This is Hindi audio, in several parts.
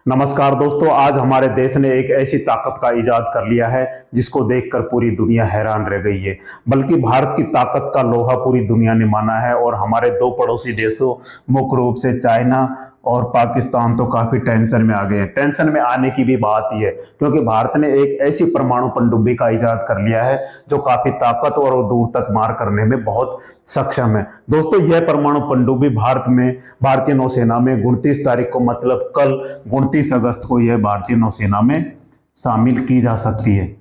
नमस्कार दोस्तों, आज हमारे देश ने एक ऐसी ताकत का इजाद कर लिया है जिसको देखकर पूरी दुनिया हैरान रह गई है। बल्कि भारत की ताकत का लोहा पूरी दुनिया ने माना है और हमारे दो पड़ोसी देशों मुख्य रूप से चाइना और पाकिस्तान तो काफी टेंशन में आ गए हैं। टेंशन में आने की भी बात ही है क्योंकि भारत ने एक ऐसी परमाणु पनडुब्बी का इजाद कर लिया है जो काफी ताकतवर और दूर तक मार करने में बहुत सक्षम है। दोस्तों, यह परमाणु पनडुब्बी भारत में भारतीय नौसेना में 29 तारीख को मतलब कल 29 अगस्त को यह भारतीय नौसेना में शामिल की जा सकती है।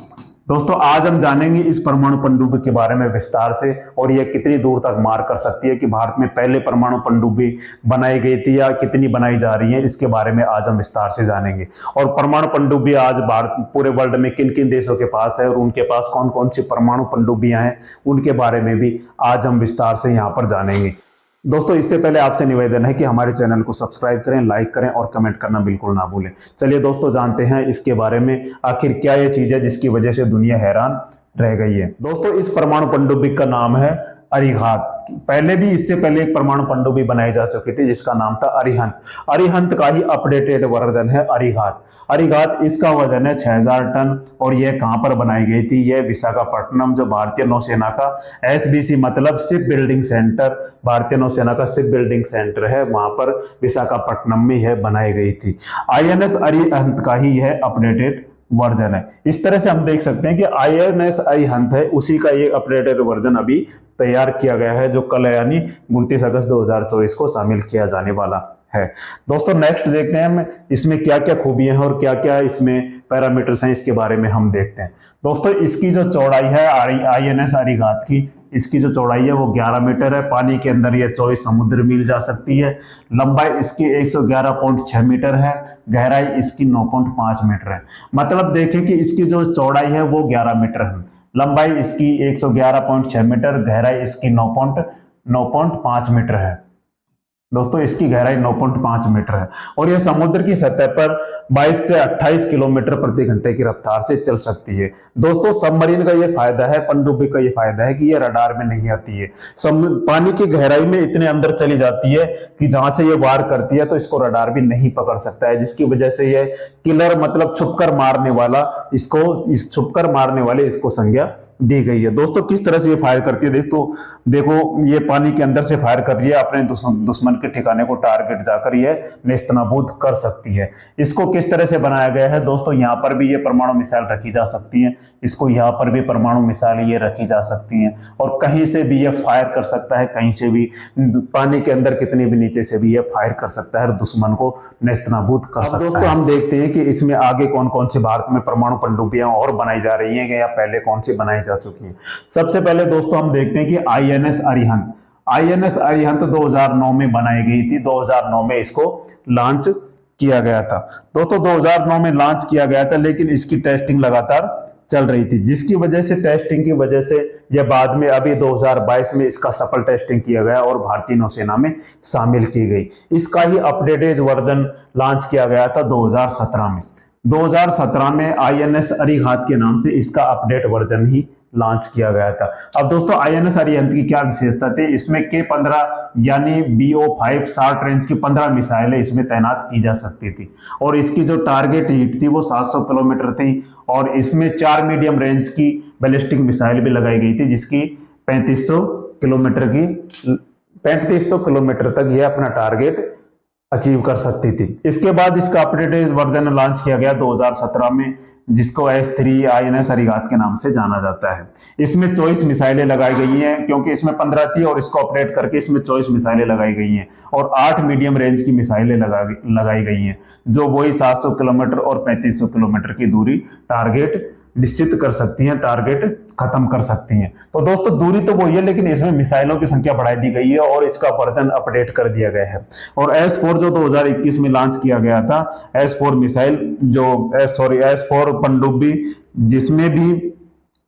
दोस्तों, आज हम जानेंगे इस परमाणु पनडुब्बी के बारे में विस्तार से और यह कितनी दूर तक मार कर सकती है कि भारत में पहले परमाणु पनडुब्बी बनाई गई थी या कितनी बनाई जा रही है, इसके बारे में आज हम विस्तार से जानेंगे। और परमाणु पनडुब्बी आज भारत पूरे वर्ल्ड में किन किन देशों के पास है और उनके पास कौन कौन सी परमाणु पनडुब्बियां हैं, उनके बारे में भी आज हम विस्तार से यहाँ पर जानेंगे। दोस्तों, इससे पहले आपसे निवेदन है कि हमारे चैनल को सब्सक्राइब करें, लाइक करें और कमेंट करना बिल्कुल ना भूलें। चलिए दोस्तों, जानते हैं इसके बारे में आखिर क्या ये चीज है जिसकी वजह से दुनिया हैरान रह गई है। दोस्तों, इस परमाणु पनडुब्बी का नाम है अरिहंत। पहले भी इससे पहले एक परमाणु पनडुब्बी बनाई जा चुकी थी जिसका नाम था अरिहंत। अरिहंत का ही अपडेटेड वर्जन है अरिघात। अरिघात, इसका वजन है 6000 टन और यह कहां पर बनाई गई थी? यह विशाखापट्टनम, जो भारतीय नौसेना का एसबीसी मतलब शिप बिल्डिंग सेंटर, भारतीय नौसेना का शिप बिल्डिंग सेंटर है, वहां पर विशाखापट्टनम में यह बनाई गई थी। आईएनएस अरिहंत का ही यह अपडेटेड वर्जन है। इस तरह से हम देख सकते हैं कि आईएनएस अरिहंत है, उसी का ये अपडेटेड वर्जन अभी तैयार किया गया है जो कल यानी 29 अगस्त 2024 को शामिल किया जाने वाला है। दोस्तों, नेक्स्ट देखते हैं हम इसमें क्या क्या खूबियां हैं और क्या क्या इसमें पैरामीटर्स हैं, इसके बारे में हम देखते हैं। दोस्तों, इसकी जो चौड़ाई है आईएनएस अरिघात की, इसकी जो चौड़ाई है वो 11 मीटर है। पानी के अंदर ये 24 समुद्र मील जा सकती है। लंबाई इसकी 111.6 मीटर है। गहराई इसकी 9.5 मीटर है। मतलब देखें कि इसकी जो चौड़ाई है वो 11 मीटर है, लंबाई इसकी 111.6 मीटर, गहराई इसकी 9.5 मीटर है। दोस्तों, इसकी गहराई 9.5 मीटर है और यह समुद्र की सतह पर 22 से 28 किलोमीटर प्रति घंटे की रफ्तार से चल सकती है। दोस्तों, सबमरीन का यह फायदा है, पनडुब्बी का यह फायदा है कि यह रडार में नहीं आती है। पानी की गहराई में इतने अंदर चली जाती है कि जहां से यह वार करती है तो इसको रडार भी नहीं पकड़ सकता है, जिसकी वजह से यह किलर मतलब छुपकर मारने वाला, इस छुपकर मारने वाले इसको संज्ञा दी गई है। दोस्तों, किस तरह से ये फायर करती है देखो ये पानी के अंदर से फायर कर रही है, अपने दुश्मन के ठिकाने को टारगेट जाकर ये नेस्तनाबूद कर सकती है। इसको किस तरह से बनाया गया है? दोस्तों, यहाँ पर भी ये परमाणु मिसाइल रखी जा सकती है, इसको यहाँ पर भी परमाणु मिसाइल ये रखी जा सकती है और कहीं से भी ये फायर कर सकता है, कहीं से भी, पानी के अंदर कितने भी नीचे से भी ये फायर कर सकता है और दुश्मन को नेस्तनाबूद कर सकता है। दोस्तों, हम देखते हैं कि इसमें आगे कौन कौन सी भारत में परमाणु पनडुब्बियां और बनाई जा रही है या पहले कौन सी बनाई जा चुकी है। सबसे पहले दोस्तों हम देखते हैं कि आईएनएस अरिहंत। आईएनएस अरिहंत 2009 में बनाई गई थी। 2009 में इसको लॉन्च किया गया था। दोस्तों, 2009 में लॉन्च किया गया था, लेकिन इसकी टेस्टिंग लगातार चल रही थी, जिसकी वजह से टेस्टिंग की वजह से यह बाद में अभी 2022 में इसका सफल टेस्टिंग किया गया और भारतीय नौसेना में शामिल की गई। इसका ही अपडेटेड वर्जन लॉन्च किया गया था 2017 में। 2017 में आईएनएस अरिघात के नाम से इसका अपडेट वर्जन ही लॉन्च किया गया था। अब दोस्तों, आईएनएस अरिहंत की क्या विशेषता थी? इसमें K-15 यानी BO-5 शॉर्ट रेंज की 15 मिसाइलें इसमें तैनात की जा सकती थी और इसकी जो टारगेट हिट थी वो 700 किलोमीटर थी और इसमें 4 मीडियम रेंज की बैलिस्टिक मिसाइल भी लगाई गई थी जिसकी 3500 किलोमीटर तक ये अपना टारगेट अचीव कर सकती थी। इसके बाद इसका अपडेटेड वर्जन लॉन्च किया गया 2017 में, जिसको S3 आईएनएस अरिघात के नाम से जाना जाता है। इसमें 24 मिसाइलें लगाई गई हैं, क्योंकि इसमें 15 थी और इसको अपडेट करके इसमें 24 मिसाइलें लगाई गई हैं और 8 मीडियम रेंज की मिसाइलें लगाई गई हैं, जो वही 700 किलोमीटर और 3500 किलोमीटर की दूरी टारगेट निश्चित कर सकती हैं, टारगेट खत्म कर सकती हैं। तो दोस्तों, दूरी तो वही है, लेकिन इसमें मिसाइलों की संख्या बढ़ा दी गई है और इसका वर्जन अपडेट कर दिया गया है। और S4 जो 2021 में लॉन्च किया गया था, S4 मिसाइल S4 पनडुब्बी, जिसमें भी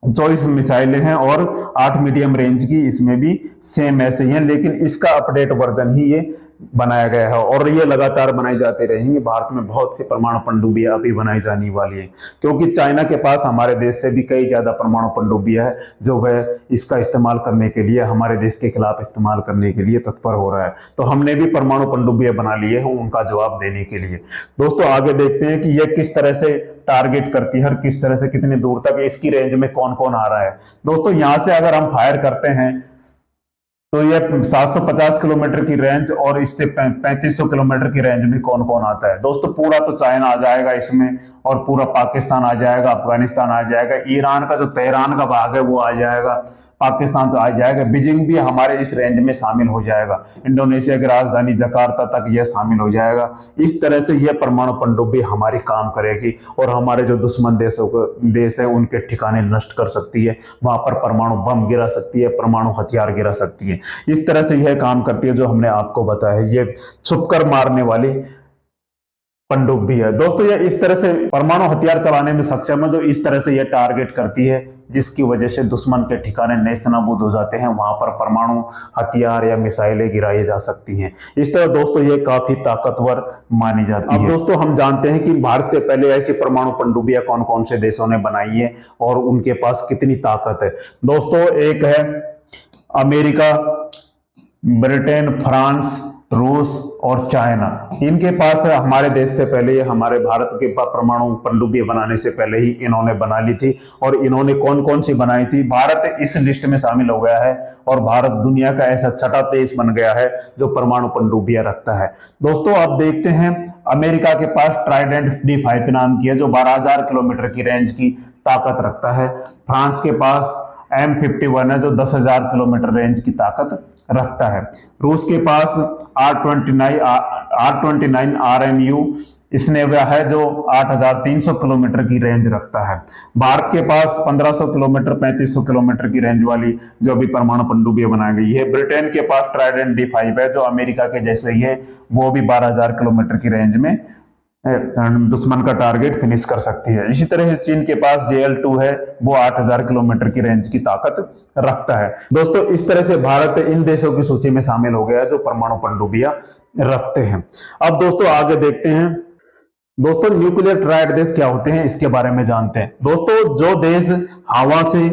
24 मिसाइलें हैं और 8 मीडियम रेंज की, इसमें भी सेम ऐसे ही हैं, लेकिन इसका अपडेट वर्जन ही ये बनाया गया है और ये लगातार बनाई जाती रहेंगी। भारत में बहुत सी परमाणु पनडुब्बियां अभी बनाई जाने वाली है, क्योंकि चाइना के पास हमारे देश से भी कई ज्यादा परमाणु पनडुब्बियां है जो वह इसका इस्तेमाल करने के लिए, हमारे देश के खिलाफ इस्तेमाल करने के लिए तत्पर हो रहा है। तो हमने भी परमाणु पनडुब्बियां बना ली है उनका जवाब देने के लिए। दोस्तों आगे देखते हैं कि यह किस तरह से टारगेट करती है और किस तरह से कितनी दूर तक इसकी रेंज में कौन कौन आ रहा है। दोस्तों यहां से अगर हम फायर करते हैं तो ये 750 किलोमीटर की रेंज और इससे 3500 किलोमीटर की रेंज में कौन कौन आता है। दोस्तों पूरा तो चाइना आ जाएगा इसमें, और पूरा पाकिस्तान आ जाएगा, अफगानिस्तान आ जाएगा, ईरान का जो तेहरान का भाग है वो आ जाएगा, पाकिस्तान तो आ जाएगा, बीजिंग भी हमारे इस रेंज में शामिल हो जाएगा, इंडोनेशिया की राजधानी जकार्ता तक यह शामिल हो जाएगा। इस तरह से यह परमाणु पनडुब्बी हमारी काम करेगी और हमारे जो दुश्मन देश है उनके ठिकाने नष्ट कर सकती है, वहां पर परमाणु बम गिरा सकती है, परमाणु हथियार गिरा सकती है। इस तरह से यह काम करती है जो हमने आपको बताया है, ये छुपकर मारने वाली पनडुब्बी है। दोस्तों ये इस तरह से परमाणु हथियार चलाने में सक्षम है, जो इस तरह से ये टारगेट करती है जिसकी वजह से दुश्मन के ठिकाने नेस्तनाबूद हो जाते हैं, वहां पर परमाणु हथियार या मिसाइलें गिराई जा सकती हैं। इस तरह दोस्तों ये काफी ताकतवर मानी जाती है। अब दोस्तों हम जानते हैं कि भारत से पहले ऐसी परमाणु पनडुब्बियां कौन कौन से देशों ने बनाई है और उनके पास कितनी ताकत है। दोस्तों एक है अमेरिका, ब्रिटेन, फ्रांस, रूस और चाइना। इनके पास हमारे देश से पहले, हमारे भारत के परमाणु पनडुब्बी बनाने से पहले ही इन्होंने बना ली थी। और इन्होंने कौन कौन सी बनाई थी, भारत इस लिस्ट में शामिल हो गया है और भारत दुनिया का ऐसा छठा देश बन गया है जो परमाणु पनडुब्बियां रखता है। दोस्तों अब देखते हैं, अमेरिका के पास ट्राइडेंट D5 नाम की है जो 12,000 किलोमीटर की रेंज की ताकत रखता है। फ्रांस के पास M51 है जो 10,000 किलोमीटर रेंज की ताकत रखता है। रूस के पास R29 RMU स्नेवा है जो 8,300 किलोमीटर की रेंज रखता है। भारत के पास 1,500 किलोमीटर 3,500 किलोमीटर की रेंज वाली जो अभी परमाणु पनडुब्बियां बनाई गई है। ब्रिटेन के पास ट्राइडेंट D5 है जो अमेरिका के जैसे ही है, वो भी 12,000 किलोमीटर की रेंज में दुश्मन का टारगेट फिनिश कर सकती है। इसी तरह से चीन के पास JL2 है, वो 8,000 किलोमीटर की रेंज की ताकत रखता है। दोस्तों इस तरह से भारत इन देशों की सूची में शामिल हो गया जो परमाणु पनडुब्बियां रखते हैं। अब दोस्तों आगे देखते हैं, दोस्तों न्यूक्लियर ट्रायड देश क्या होते हैं इसके बारे में जानते हैं। दोस्तों जो देश हवा से,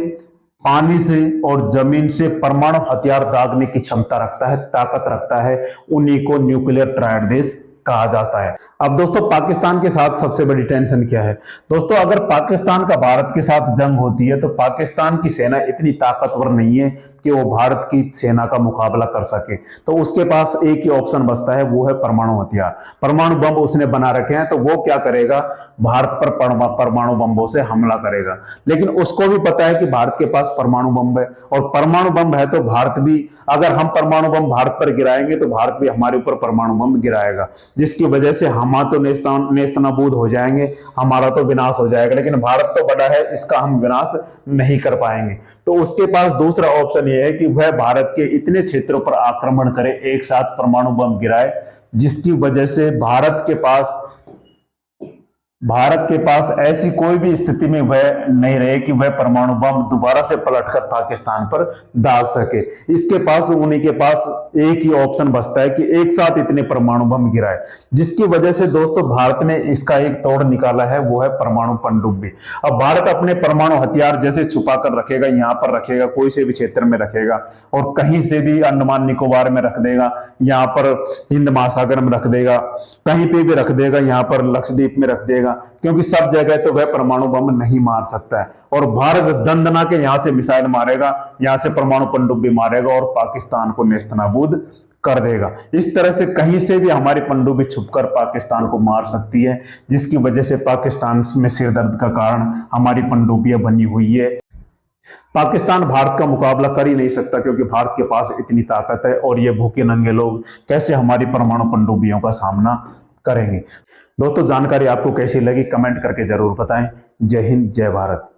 पानी से और जमीन से परमाणु हथियार दागने की क्षमता रखता है, ताकत रखता है, उन्हीं को न्यूक्लियर ट्रायड देश कहा जाता है। अब दोस्तों पाकिस्तान के साथ सबसे बड़ी टेंशन क्या है। दोस्तों अगर पाकिस्तान का भारत के साथ जंग होती है तो पाकिस्तान की सेना इतनी ताकतवर नहीं है कि वो भारत की सेना का मुकाबला कर सके, तो उसके पास एक ही ऑप्शन बचता है, वो है परमाणु हथियार। परमाणु बम उसने बना रखे हैं, तो वो क्या करेगा, भारत पर परमाणु बम्बों से हमला करेगा। लेकिन उसको भी पता है कि भारत के पास परमाणु बम है, और परमाणु बम है तो भारत भी, अगर हम परमाणु बम भारत पर गिराएंगे तो भारत भी हमारे ऊपर परमाणु बम गिराएगा, जिसकी वजह से हम तो नेस्तनाबूद हो जाएंगे, हमारा तो विनाश हो जाएगा। लेकिन भारत तो बड़ा है, इसका हम विनाश नहीं कर पाएंगे। तो उसके पास दूसरा ऑप्शन यह है कि वह भारत के इतने क्षेत्रों पर आक्रमण करे, एक साथ परमाणु बम गिराए, जिसकी वजह से भारत के पास ऐसी कोई भी स्थिति में वह नहीं रहे कि वह परमाणु बम दोबारा से पलटकर पाकिस्तान पर दाग सके। इसके पास, उन्हीं के पास एक ही ऑप्शन बचता है कि एक साथ इतने परमाणु बम गिराए, जिसकी वजह से दोस्तों भारत ने इसका एक तोड़ निकाला है, वो है परमाणु पनडुब्बी। अब भारत अपने परमाणु हथियार जैसे छुपा कर रखेगा, यहां पर रखेगा, कोई से भी क्षेत्र में रखेगा, और कहीं से भी अंडमान निकोबार में रख देगा, यहां पर हिंद महासागर में रख देगा, कहीं पे भी रख देगा, यहां पर लक्षद्वीप में रख देगा, क्योंकि सब जगह तो वह परमाणु बम नहीं मार सकता है। और भारत दंदना के यहां से मिसाइल मारेगा, यहां से परमाणु पनडुब्बी मारेगा और पाकिस्तान को नेस्तनाबूद कर देगा। इस तरह से कहीं से भी हमारी पनडुब्बी छुपकर पाकिस्तान को मार सकती है, जिसकी वजह से पाकिस्तान में सिरदर्द का कारण हमारी पनडुब्बियां बनी हुई है। पाकिस्तान भारत का मुकाबला कर ही नहीं सकता, क्योंकि भारत के पास इतनी ताकत है, और ये भूखे नंगे लोग कैसे हमारी परमाणु पनडुब्बियों का सामना करेंगे। दोस्तों जानकारी आपको कैसी लगी कमेंट करके जरूर बताएं। जय हिंद, जय भारत।